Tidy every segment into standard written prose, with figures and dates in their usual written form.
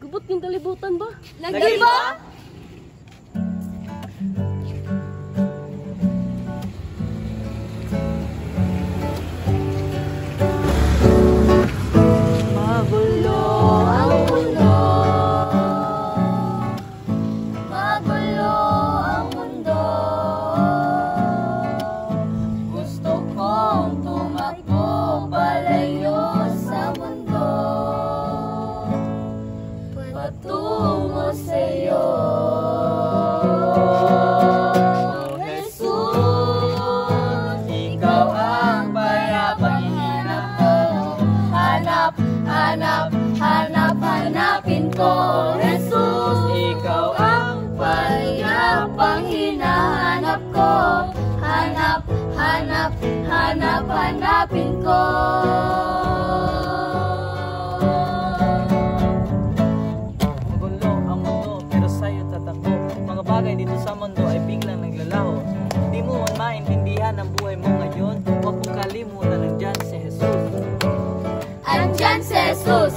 Gubot ning kalibutan ba? Lagi ba? Magulo ang mundo. Magulo ang mundo. Gusto kong tumakbo palayo sa mundo. Patungo sa'yo, Jesus. Ikaw ang payapang hinanap ko. Hanap, hanap, hanap, hanapin ko, Jesus. Ikaw ang payapang hinahanap ko. Hanap, hanap, hanap, hanapin ko. Magulo ang mundo, pero sa'yo tatakbo. Mga bagay dito sa mundo ay biglang naglalaho. Di mo man maintindihan ang buhay mo ngayon. Huwag mong kalimutan, nandyan si Jesus. Andyan si Jesus.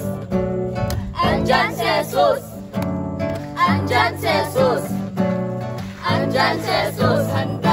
Andyan si Jesus. Andyan si Jesus. Andyan si Jesus. Handa